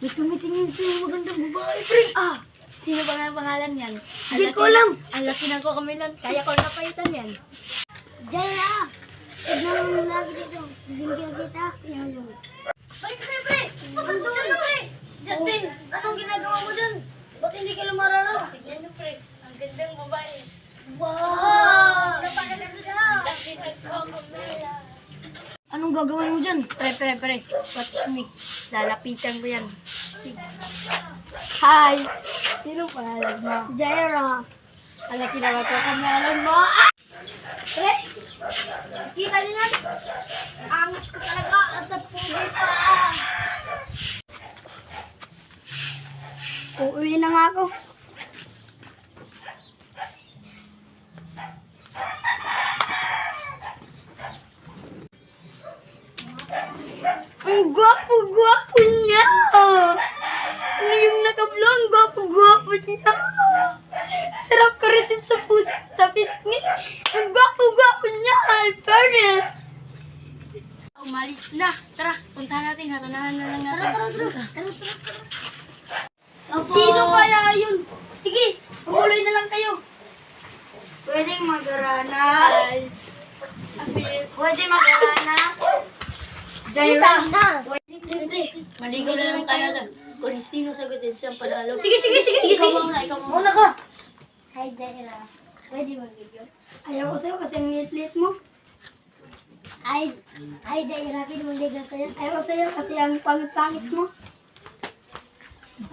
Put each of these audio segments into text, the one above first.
May tumitingin sa'yo magandang babae, pre. Sino ba nga ang pangalan yan? Hindi ko alam. Ang laki ng kokamilan. Kaya ko napaitan yan. Jaira! Tignan mo lagi dito. Bibigyan kita. Yan yun. Balik na pre! Papasok na pre! Justin, anong ginagawa mo dyan? Ba't hindi ka lumararo? Tignan nyo pre. Ang gandang babae. Wow! Napakaganda siya! Laki ng kokamilan. Anong gagawin mo dyan? Pre. Watch me. Lalapitan ko yan. Hi! Sino pangalan mo? Jaira. Ang laki na kokamilan mo. Pre, kita niyo yan? Angas ko talaga at nagpugay pa. Uuwi na nga ako. Ang gwapo-gwapo niya! Ano yung nakablo? Ang gwapo-gwapo niya! Sarap ka rin din sa pisngi! Ang gwapo-gwapo niya! In fairness! Umalis na. Tara, puntahan natin. Hatanahan na lang natin. Tara. Sino kaya yun? Sige, pumuloy na lang kayo. Pwedeng mag-arana. Pwede mag-arana. Jaira. Maligo na lang tayo doon. Kung sino sagutin siyang panalo. Sige. Ikaw muna. Muna ka. Hi, Jaira. Pwede mag-video? Ayaw ko sa'yo kasi ang liit-liit mo. Hi, Jaira. Pwede mag-video sa'yo? Ayaw ko sa'yo kasi ang pangit-pangit mo.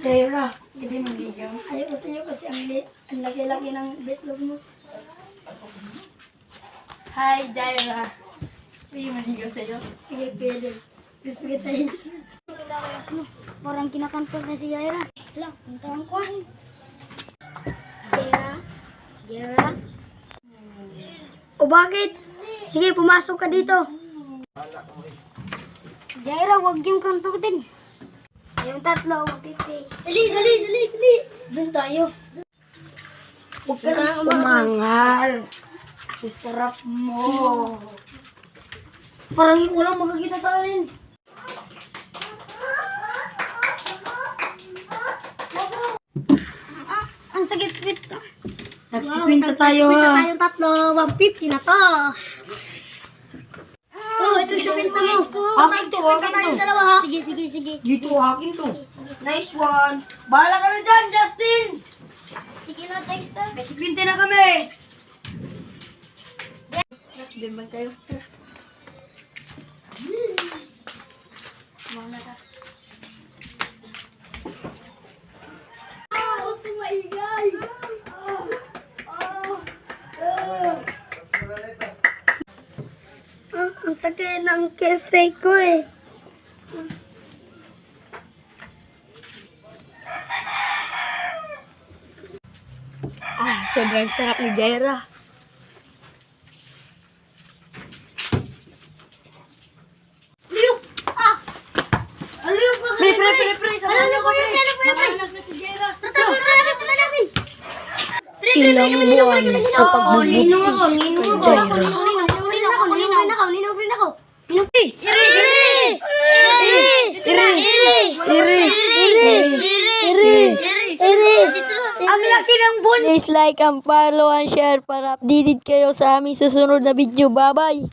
Jaira, hindi mo bigyan. Ayaw ko sa'yo kasi ang laki-laki ng bitlog mo. Hi, Jaira. Pwede mag-video sa'yo? Sige, pwede. Gusto kita yun. Parang kinakantor na si Jaira. Hala, ang tawang ko. Jaira. O bakit? Sige, pumasok ka dito. Jaira, huwag yung kantutin. Yung tatlo, magpipay. Dali. Doon tayo. Huwag ka na umangal. Ang sarap mo. Parang walang magkakita tayo. Ang sakit-sakit ka. Nagsikwinta tayo ha. Nagsikwinta tayong tatlo. 150 na to. Ito siya pinta mo. Akin to. Dalawa ha. Sige. Dito, akin to. Nice one. Bahala ka na dyan, Justin. Sige na, text na. May sikwinte na kami. Dimbang tayo. Muna ka. Oh my God! Ang sakit ng cafe ko eh. Sobrang sarap ni Jaira. Ilang buwan sa pagbubukis kay Jaira. Ang laki ng bun. Please like and follow and share para updated kayo sa aming susunod na video. Bye-bye!